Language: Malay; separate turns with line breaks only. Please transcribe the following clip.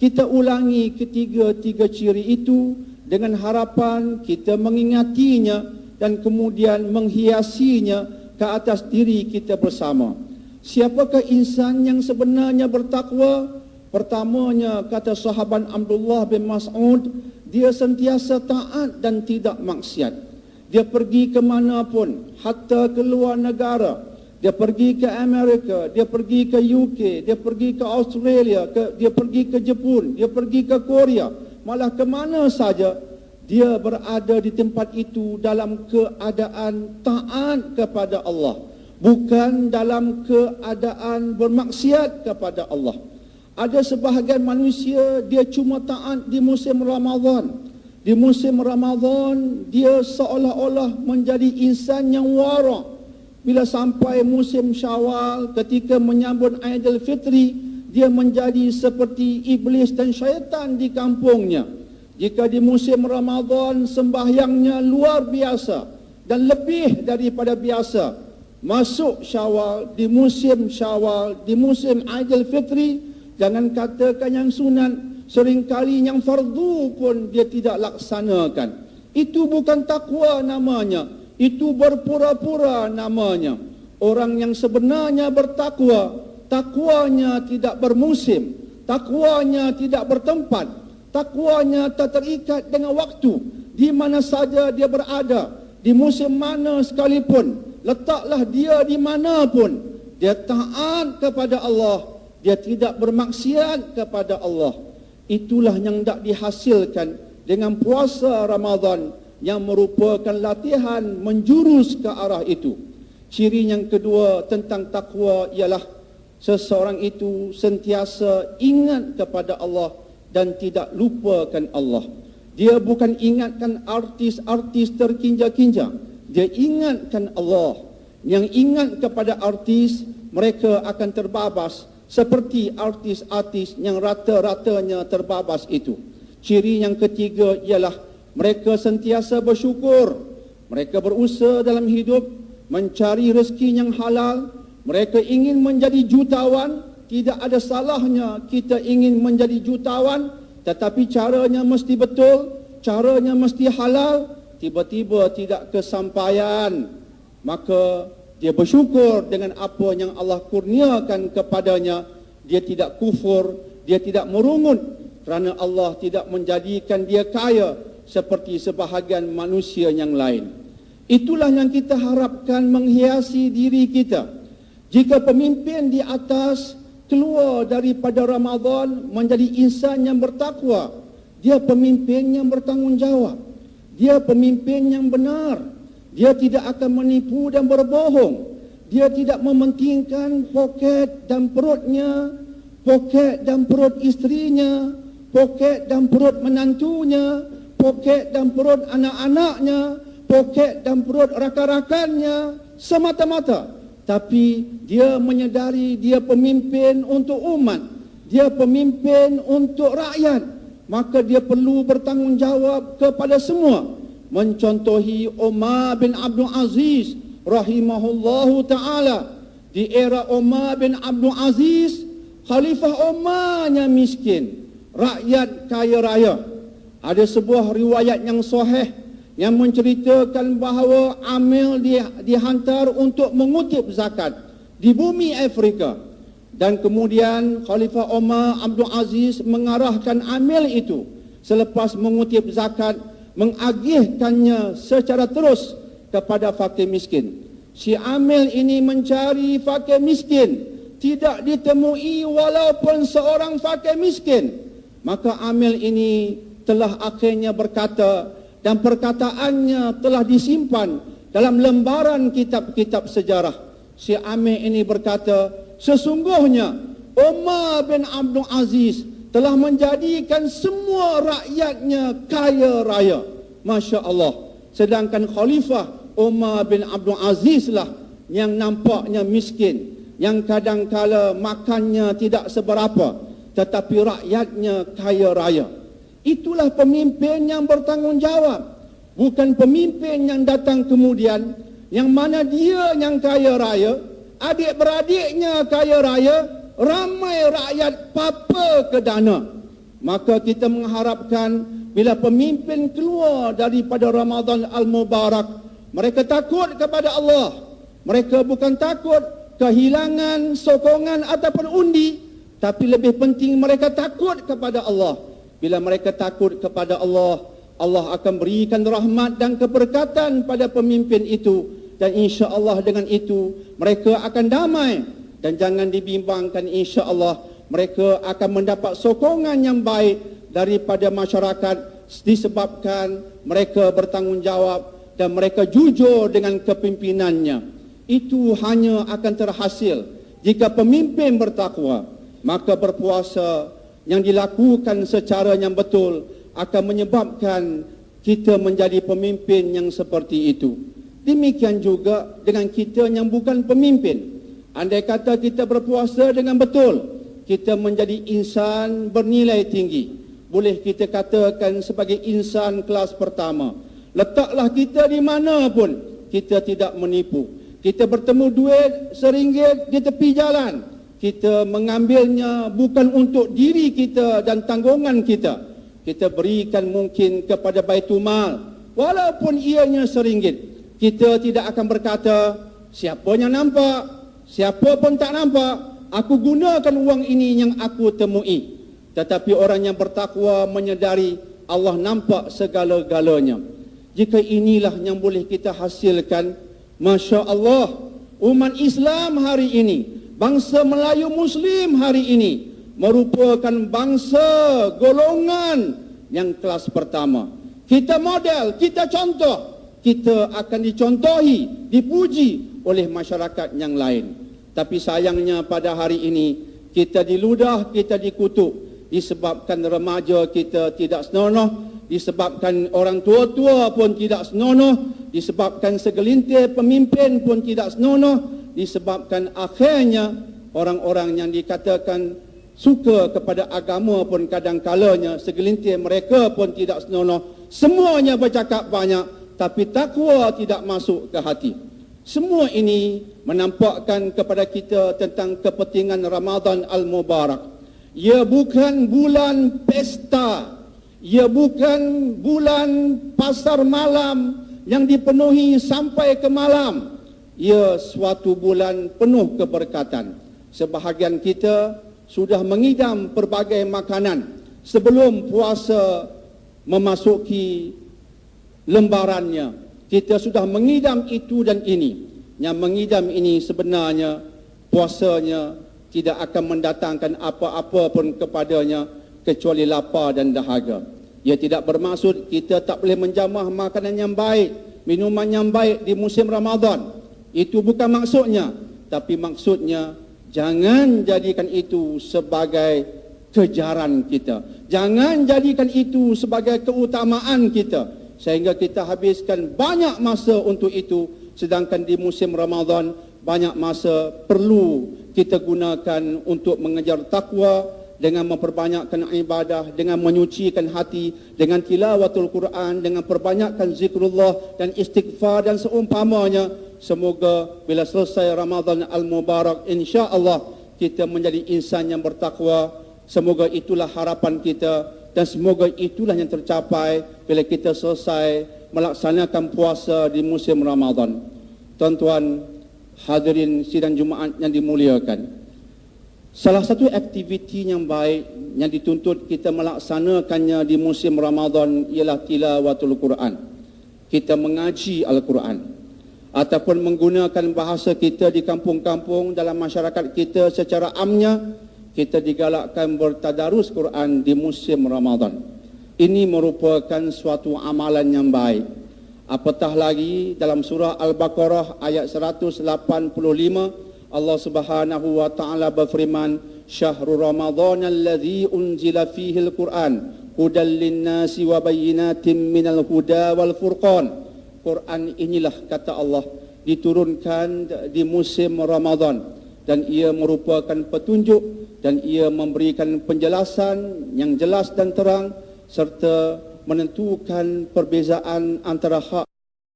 Kita ulangi ketiga-tiga ciri itu dengan harapan kita mengingatinya dan kemudian menghiasinya ke atas diri kita bersama. Siapakah insan yang sebenarnya bertakwa? Pertamanya, kata sahabat Abdullah bin Mas'ud, dia sentiasa taat dan tidak maksiat. Dia pergi ke mana pun, hatta ke luar negara. Dia pergi ke Amerika, dia pergi ke UK, dia pergi ke Australia, dia pergi ke Jepun, dia pergi ke Korea. Malah ke mana saja, dia berada di tempat itu dalam keadaan taat kepada Allah, bukan dalam keadaan bermaksiat kepada Allah. Ada sebahagian manusia, dia cuma taat di musim Ramadan. Di musim Ramadan, dia seolah-olah menjadi insan yang wara'. Bila sampai musim Syawal, ketika menyambut Aidilfitri, dia menjadi seperti iblis dan syaitan di kampungnya. Jika di musim Ramadan sembahyangnya luar biasa dan lebih daripada biasa, masuk Syawal, di musim Aidilfitri, jangan katakan yang sunat, seringkali yang fardu pun dia tidak laksanakan. Itu bukan takwa namanya, itu berpura-pura namanya. Orang yang sebenarnya bertakwa, takwanya tidak bermusim, takwanya tidak bertempat, takwanya tak terikat dengan waktu. Di mana saja dia berada, di musim mana sekalipun, letaklah dia di mana pun, dia taat kepada Allah, dia tidak bermaksiat kepada Allah. Itulah yang tak dihasilkan dengan puasa Ramadan yang merupakan latihan menjurus ke arah itu. Ciri yang kedua tentang takwa ialah seseorang itu sentiasa ingat kepada Allah dan tidak lupakan Allah. Dia bukan ingatkan artis-artis terkinja-kinja, dia ingatkan Allah. Yang ingat kepada artis, mereka akan terbabas seperti artis-artis yang rata-ratanya terbabas itu. Ciri yang ketiga ialah mereka sentiasa bersyukur. Mereka berusaha dalam hidup mencari rezeki yang halal. Mereka ingin menjadi jutawan. Tidak ada salahnya kita ingin menjadi jutawan, tetapi caranya mesti betul, caranya mesti halal. Tiba-tiba tidak kesampaian, maka dia bersyukur dengan apa yang Allah kurniakan kepadanya. Dia tidak kufur, dia tidak merungut kerana Allah tidak menjadikan dia kaya seperti sebahagian manusia yang lain. Itulah yang kita harapkan menghiasi diri kita. Jika pemimpin di atas keluar daripada Ramadan menjadi insan yang bertakwa, dia pemimpin yang bertanggungjawab, dia pemimpin yang benar, dia tidak akan menipu dan berbohong, dia tidak mementingkan poket dan perutnya, poket dan perut istrinya, poket dan perut menantunya, poket dan perut anak-anaknya, poket dan perut rakan-rakannya semata-mata. Tapi dia menyedari dia pemimpin untuk umat, dia pemimpin untuk rakyat, maka dia perlu bertanggungjawab kepada semua. Mencontohi Umar bin Abdul Aziz rahimahullahu ta'ala. Di era Umar bin Abdul Aziz, Khalifah Umarnya miskin, rakyat kaya raya. Ada sebuah riwayat yang sahih yang menceritakan bahawa Amil dihantar untuk mengutip zakat di bumi Afrika. Dan kemudian Khalifah Umar Abdul Aziz mengarahkan Amil itu selepas mengutip zakat, mengagihkannya secara terus kepada fakir miskin. Si Amil ini mencari fakir miskin, tidak ditemui walaupun seorang fakir miskin. Maka Amil ini telah akhirnya berkata, dan perkataannya telah disimpan dalam lembaran kitab-kitab sejarah. Si Amir ini berkata, sesungguhnya Umar bin Abdul Aziz telah menjadikan semua rakyatnya kaya raya. Masya Allah. Sedangkan Khalifah Umar bin Abdul Aziz lah yang nampaknya miskin, yang kadangkala makannya tidak seberapa, tetapi rakyatnya kaya raya. Itulah pemimpin yang bertanggungjawab, bukan pemimpin yang datang kemudian, yang mana dia yang kaya raya, adik-beradiknya kaya raya, ramai rakyat papa ke dana. Maka kita mengharapkan bila pemimpin keluar daripada Ramadan Al-Mubarak, mereka takut kepada Allah. Mereka bukan takut kehilangan sokongan ataupun undi, tapi lebih penting mereka takut kepada Allah. Bila mereka takut kepada Allah, Allah akan berikan rahmat dan keberkatan pada pemimpin itu. Dan insya-Allah dengan itu mereka akan damai. Dan jangan dibimbangkan, insya-Allah mereka akan mendapat sokongan yang baik daripada masyarakat disebabkan mereka bertanggungjawab dan mereka jujur dengan kepimpinannya. Itu hanya akan terhasil jika pemimpin bertakwa. Maka berpuasa yang dilakukan secara yang betul akan menyebabkan kita menjadi pemimpin yang seperti itu. Demikian juga dengan kita yang bukan pemimpin. Andai kata kita berpuasa dengan betul, kita menjadi insan bernilai tinggi. Boleh kita katakan sebagai insan kelas pertama. Letaklah kita di mana pun, kita tidak menipu. Kita bertemu duit RM1 di tepi jalan, kita mengambilnya bukan untuk diri kita dan tanggungan kita. Kita berikan mungkin kepada Baitul Mal, walaupun ianya RM1. Kita tidak akan berkata, siapa yang nampak, siapa pun tak nampak, aku gunakan uang ini yang aku temui. Tetapi orang yang bertakwa menyedari Allah nampak segala-galanya. Jika inilah yang boleh kita hasilkan, Masya Allah, umat Islam hari ini, bangsa Melayu Muslim hari ini, merupakan bangsa golongan yang kelas pertama. Kita model, kita contoh, kita akan dicontohi, dipuji oleh masyarakat yang lain. Tapi sayangnya pada hari ini, kita diludah, kita dikutuk, disebabkan remaja kita tidak senonoh, disebabkan orang tua-tua pun tidak senonoh, disebabkan segelintir pemimpin pun tidak senonoh, disebabkan akhirnya orang-orang yang dikatakan suka kepada agama pun kadang-kalanya segelintir mereka pun tidak senonoh. Semuanya bercakap banyak, tapi takwa tidak masuk ke hati. Semua ini menampakkan kepada kita tentang kepentingan Ramadan Al-Mubarak. Ia bukan bulan pesta, ia bukan bulan pasar malam yang dipenuhi sampai ke malam. Ia suatu bulan penuh keberkatan. Sebahagian kita sudah mengidam pelbagai makanan sebelum puasa memasuki lembarannya. Kita sudah mengidam itu dan ini. Yang mengidam ini sebenarnya puasanya tidak akan mendatangkan apa-apa pun kepadanya kecuali lapar dan dahaga. Ia tidak bermaksud kita tak boleh menjamah makanan yang baik, minuman yang baik di musim Ramadan. Itu bukan maksudnya. Tapi maksudnya jangan jadikan itu sebagai kejaran kita. Jangan jadikan itu sebagai keutamaan kita, sehingga kita habiskan banyak masa untuk itu, sedangkan di musim Ramadan banyak masa perlu kita gunakan untuk mengejar takwa dengan memperbanyakkan ibadah, dengan menyucikan hati, dengan tilawatul Quran, dengan perbanyakkan zikrullah dan istighfar dan seumpamanya. Semoga bila selesai Ramadan Al-Mubarak, insya-Allah kita menjadi insan yang bertakwa. Semoga itulah harapan kita dan semoga itulah yang tercapai bila kita selesai melaksanakan puasa di musim Ramadan. Tuan-tuan hadirin sidang Jumaat yang dimuliakan, salah satu aktiviti yang baik yang dituntut kita melaksanakannya di musim Ramadan ialah tilawatul Quran. Kita mengaji Al-Quran ataupun menggunakan bahasa kita di kampung-kampung dalam masyarakat kita secara amnya, kita digalakkan bertadarus Quran di musim Ramadan. Ini merupakan suatu amalan yang baik. Apatah lagi dalam surah Al-Baqarah ayat 185, Allah Subhanahu wa taala berfirman, "Syahrul Ramadhan alladzi unzila fihi al-Qur'an hudal lin-nasi wa bayyinatin minal huda wal furqan." Quran inilah, kata Allah, diturunkan di musim Ramadan dan ia merupakan petunjuk dan ia memberikan penjelasan yang jelas dan terang serta menentukan perbezaan antara hak